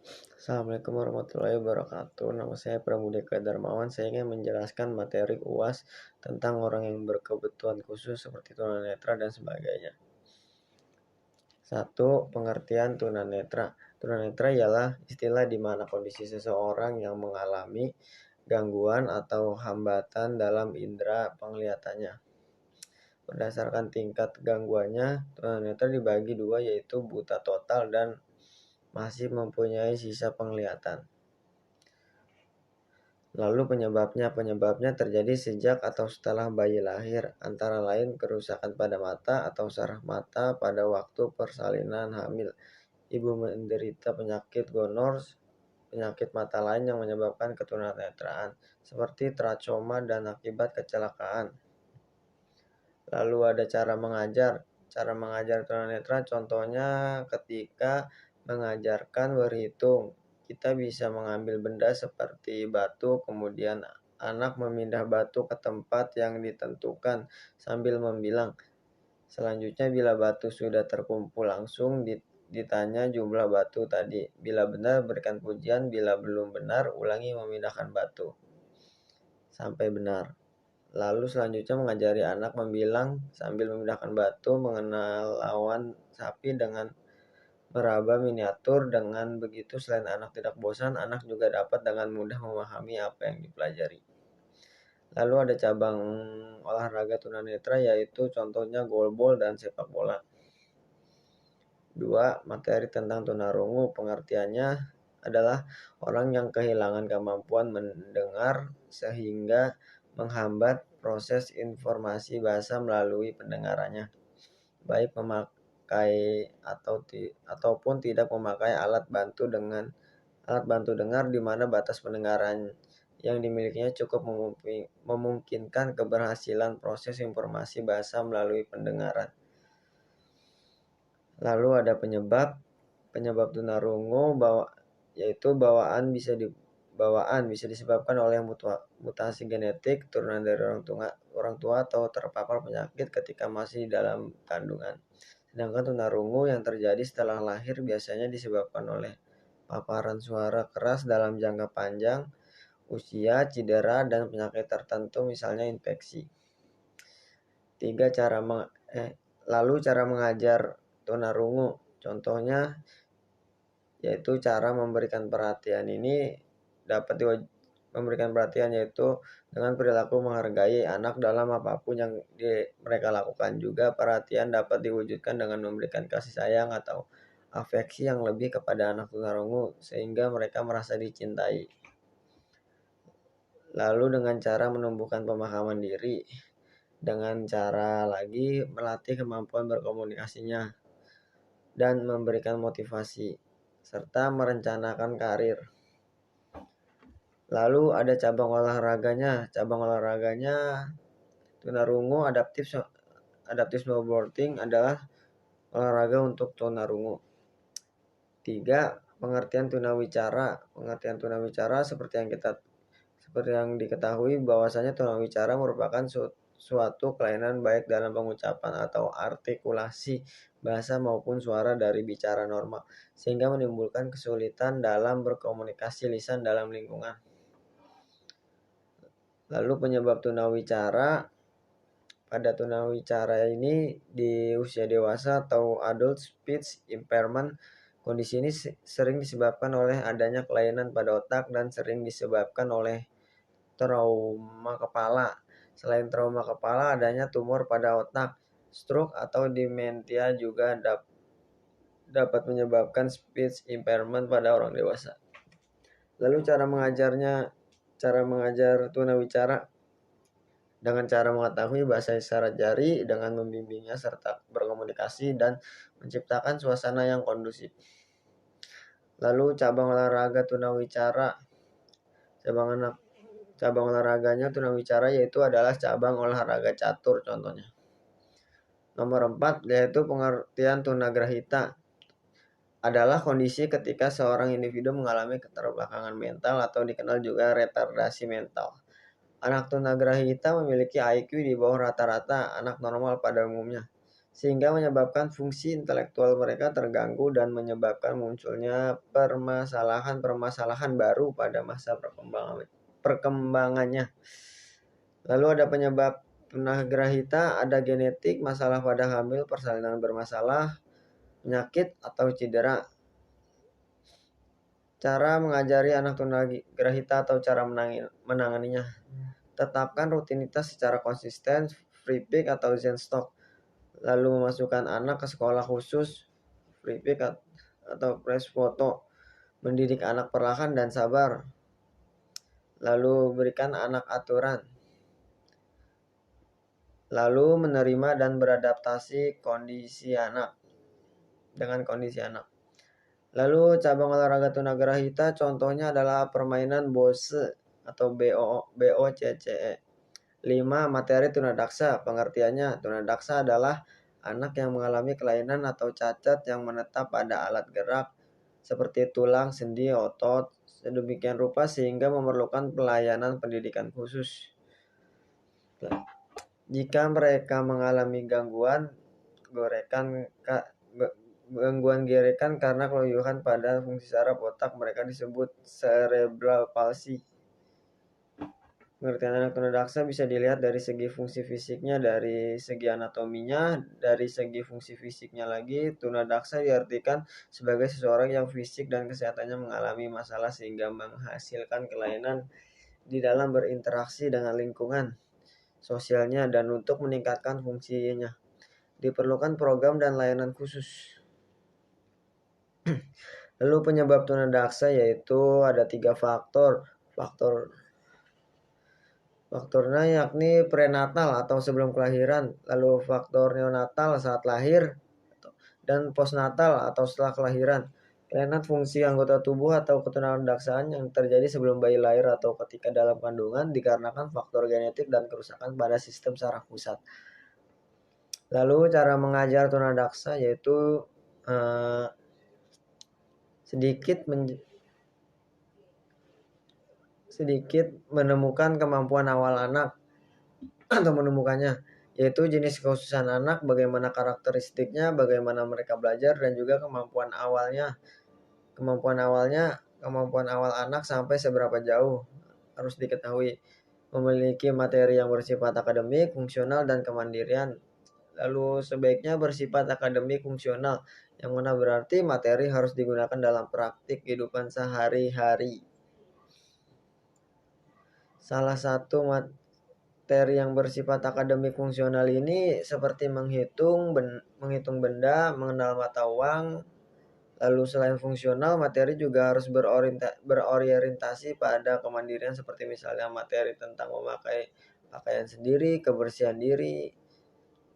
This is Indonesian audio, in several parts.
Assalamualaikum warahmatullahi wabarakatuh. Nama saya Pramudika Darmawan. Saya ingin menjelaskan materi UAS tentang orang yang berkebutuhan khusus seperti tunanetra dan sebagainya. 1. Pengertian tunanetra. Tunanetra ialah istilah di mana kondisi seseorang yang mengalami gangguan atau hambatan dalam indera penglihatannya. Berdasarkan tingkat gangguannya, tunanetra dibagi dua, yaitu buta total dan masih mempunyai sisa penglihatan. Lalu penyebabnya terjadi sejak atau setelah bayi lahir, antara lain kerusakan pada mata atau saraf mata pada waktu persalinan hamil. Ibu menderita penyakit gonors, penyakit mata lain yang menyebabkan ketunanetraan, seperti trachoma dan akibat kecelakaan. Lalu ada cara mengajar. Cara mengajar tunanetra contohnya ketika mengajarkan berhitung. Kita bisa mengambil benda seperti batu, kemudian anak memindah batu ke tempat yang ditentukan sambil membilang. Selanjutnya bila batu sudah terkumpul langsung ditanya jumlah batu tadi. Bila benar berikan pujian, bila belum benar ulangi memindahkan batu sampai benar. Lalu selanjutnya mengajari anak membilang sambil memindahkan batu, mengenal lawan sapi dengan meraba miniatur. Dengan begitu selain anak tidak bosan, anak juga dapat dengan mudah memahami apa yang dipelajari. Lalu ada cabang olahraga tunanetra, yaitu contohnya golbol dan sepak bola. 2. Materi tentang tunarungu. Pengertiannya adalah orang yang kehilangan kemampuan mendengar sehingga menghambat proses informasi bahasa melalui pendengarannya, baik memakai ataupun tidak memakai alat bantu dengar, di mana batas pendengaran yang dimilikinya cukup memungkinkan keberhasilan proses informasi bahasa melalui pendengaran. Lalu ada penyebab tunarungu, yaitu bawaan bisa disebabkan oleh mutasi genetik, turunan dari orang tua atau terpapar penyakit ketika masih dalam kandungan. Sedangkan tunarungu yang terjadi setelah lahir biasanya disebabkan oleh paparan suara keras dalam jangka panjang, usia, cedera, dan penyakit tertentu misalnya infeksi. 3. Lalu cara mengajar tunarungu. Contohnya yaitu cara memberikan perhatian yaitu dengan perilaku menghargai anak dalam apapun yang mereka lakukan. Juga perhatian dapat diwujudkan dengan memberikan kasih sayang atau afeksi yang lebih kepada anak tunarungu sehingga mereka merasa dicintai. Lalu dengan cara menumbuhkan pemahaman diri, dengan cara lagi melatih kemampuan berkomunikasinya dan memberikan motivasi serta merencanakan karir. Lalu ada cabang olahraganya. Cabang olahraganya tunarungu adaptif snowboarding adalah olahraga untuk tunarungu. 3. Pengertian tunawicara. Pengertian tunawicara seperti yang diketahui bahwasanya tunawicara merupakan suatu kelainan baik dalam pengucapan atau artikulasi bahasa maupun suara dari bicara normal, sehingga menimbulkan kesulitan dalam berkomunikasi lisan dalam lingkungan. Lalu penyebab tunawicara. Pada tunawicara ini di usia dewasa atau adult speech impairment, kondisi ini sering disebabkan oleh adanya kelainan pada otak dan sering disebabkan oleh trauma kepala. Selain trauma kepala, adanya tumor pada otak, stroke atau dementia juga dapat menyebabkan speech impairment pada orang dewasa. Lalu cara mengajar tunawicara dengan cara mengetahui bahasa isyarat jari, dengan membimbingnya serta berkomunikasi dan menciptakan suasana yang kondusif. Lalu cabang olahraga tunawicara. Cabang olahraganya tunawicara yaitu adalah cabang olahraga catur contohnya. Nomor 4 yaitu pengertian tunagrahita. Adalah kondisi ketika seorang individu mengalami keterbelakangan mental atau dikenal juga retardasi mental. Anak tunagrahita memiliki IQ di bawah rata-rata anak normal pada umumnya, sehingga menyebabkan fungsi intelektual mereka terganggu dan menyebabkan munculnya permasalahan-permasalahan baru pada masa perkembangannya. Lalu ada penyebab tunagrahita, ada genetik, masalah pada hamil, persalinan bermasalah, penyakit atau cedera. Cara mengajari anak tunagrahita atau cara menanganinya. Tetapkan rutinitas secara konsisten, free pick atau zen stock. Lalu memasukkan anak ke sekolah khusus, free pick atau press foto. Mendidik anak perlahan dan sabar. Lalu berikan anak aturan. Lalu menerima dan beradaptasi dengan kondisi anak. Lalu cabang olahraga tunagrahita contohnya adalah permainan bose atau BOCCE. 5. Materi tunadaksa. Pengertiannya, tunadaksa adalah anak yang mengalami kelainan atau cacat yang menetap pada alat gerak seperti tulang, sendi, otot, sedemikian rupa sehingga memerlukan pelayanan pendidikan khusus. Jika mereka mengalami gangguan gerekan karena keluyuran pada fungsi saraf otak, mereka disebut cerebral palsy. Pengertian anak tunadaksa bisa dilihat dari segi fungsi fisiknya, dari segi anatominya, dari segi fungsi fisiknya lagi. Tunadaksa diartikan sebagai seseorang yang fisik dan kesehatannya mengalami masalah sehingga menghasilkan kelainan di dalam berinteraksi dengan lingkungan sosialnya dan untuk meningkatkan fungsinya. Diperlukan program dan layanan khusus. Lalu penyebab tunadaksa yaitu ada 3 faktor. Faktornya yakni prenatal atau sebelum kelahiran, lalu faktor neonatal saat lahir, dan postnatal atau setelah kelahiran. Kelainan fungsi anggota tubuh atau ketunadaksaan yang terjadi sebelum bayi lahir atau ketika dalam kandungan dikarenakan faktor genetik dan kerusakan pada sistem saraf pusat. Lalu cara mengajar tunadaksa yaitu sedikit menemukan kemampuan awal anak atau menemukannya, yaitu jenis kekhususan anak, bagaimana karakteristiknya, bagaimana mereka belajar, dan juga kemampuan awal anak sampai seberapa jauh harus diketahui. Memiliki materi yang bersifat akademik, fungsional, dan kemandirian. Lalu sebaiknya bersifat akademik fungsional, yang mana berarti materi harus digunakan dalam praktik kehidupan sehari-hari. Salah satu materi yang bersifat akademik fungsional ini seperti menghitung benda, mengenal mata uang. Lalu selain fungsional, materi juga harus berorientasi pada kemandirian seperti misalnya materi tentang memakai pakaian sendiri, kebersihan diri,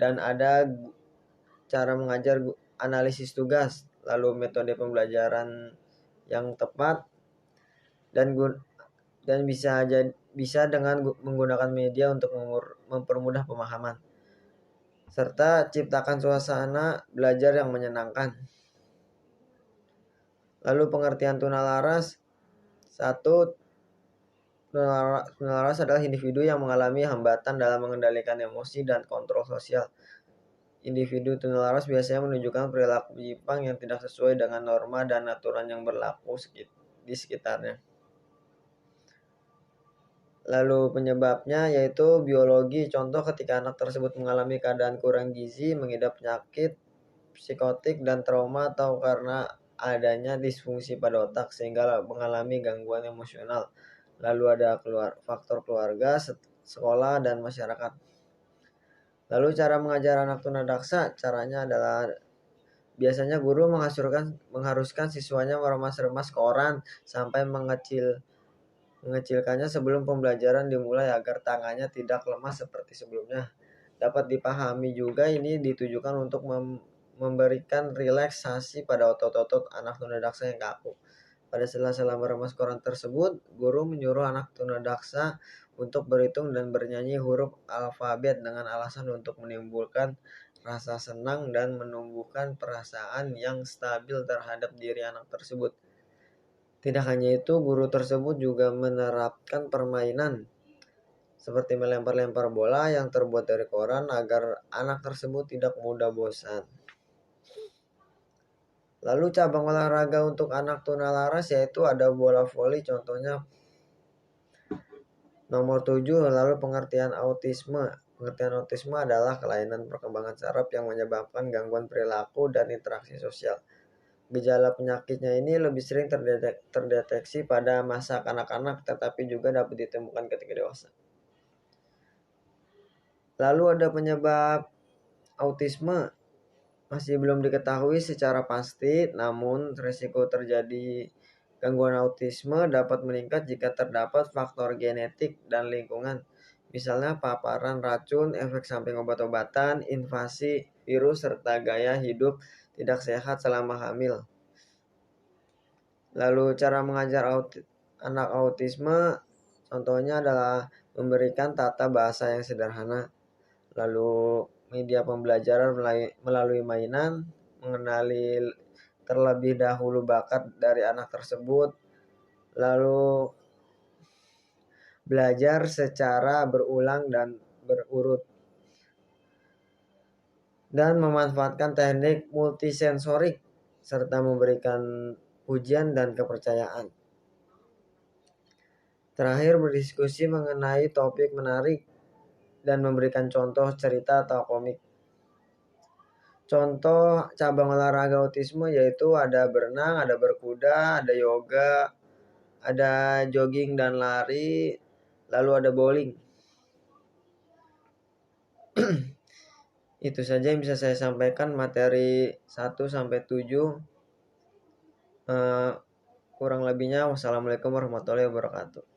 dan ada cara mengajar analisis tugas, lalu metode pembelajaran yang tepat, dan bisa dengan menggunakan media untuk mempermudah pemahaman, serta ciptakan suasana belajar yang menyenangkan. Lalu pengertian tunalaras. 1. Tunalaras adalah individu yang mengalami hambatan dalam mengendalikan emosi dan kontrol sosial. Individu tunalaras biasanya menunjukkan perilaku menyimpang yang tidak sesuai dengan norma dan aturan yang berlaku di sekitarnya. Lalu penyebabnya yaitu biologi. Contoh ketika anak tersebut mengalami keadaan kurang gizi, mengidap penyakit psikotik dan trauma, atau karena adanya disfungsi pada otak sehingga mengalami gangguan emosional. Lalu ada faktor keluarga, sekolah, dan masyarakat. Lalu cara mengajar anak tunadaksa, caranya adalah biasanya guru mengharuskan siswanya meremas-remas koran sampai mengecilkannya sebelum pembelajaran dimulai agar tangannya tidak lemas seperti sebelumnya. Dapat dipahami juga ini ditujukan untuk memberikan relaksasi pada otot-otot anak tunadaksa yang kaku. Pada sela-sela meremas koran tersebut, guru menyuruh anak tunadaksa untuk berhitung dan bernyanyi huruf alfabet dengan alasan untuk menimbulkan rasa senang dan menumbuhkan perasaan yang stabil terhadap diri anak tersebut. Tidak hanya itu, guru tersebut juga menerapkan permainan seperti melempar-lempar bola yang terbuat dari koran agar anak tersebut tidak mudah bosan. Lalu cabang olahraga untuk anak tunalaras yaitu ada bola voli contohnya. Nomor 7, lalu pengertian autisme. Pengertian autisme adalah kelainan perkembangan saraf yang menyebabkan gangguan perilaku dan interaksi sosial. Gejala penyakitnya ini lebih sering terdeteksi pada masa kanak-kanak tetapi juga dapat ditemukan ketika dewasa. Lalu ada penyebab autisme masih belum diketahui secara pasti, namun risiko terjadi gangguan autisme dapat meningkat jika terdapat faktor genetik dan lingkungan. Misalnya paparan racun, efek samping obat-obatan, invasi virus, serta gaya hidup tidak sehat selama hamil. Lalu cara mengajar anak autisme contohnya adalah memberikan tata bahasa yang sederhana. Lalu media pembelajaran melalui mainan, mengenali terlebih dahulu bakat dari anak tersebut, lalu belajar secara berulang dan berurut, dan memanfaatkan teknik multisensorik serta memberikan pujian dan kepercayaan. Terakhir, berdiskusi mengenai topik menarik dan memberikan contoh cerita atau komik. Contoh cabang olahraga autisme yaitu ada berenang, ada berkuda, ada yoga, ada jogging dan lari, lalu ada bowling. Itu saja yang bisa saya sampaikan materi 1 sampai 7. Kurang lebihnya wassalamualaikum warahmatullahi wabarakatuh.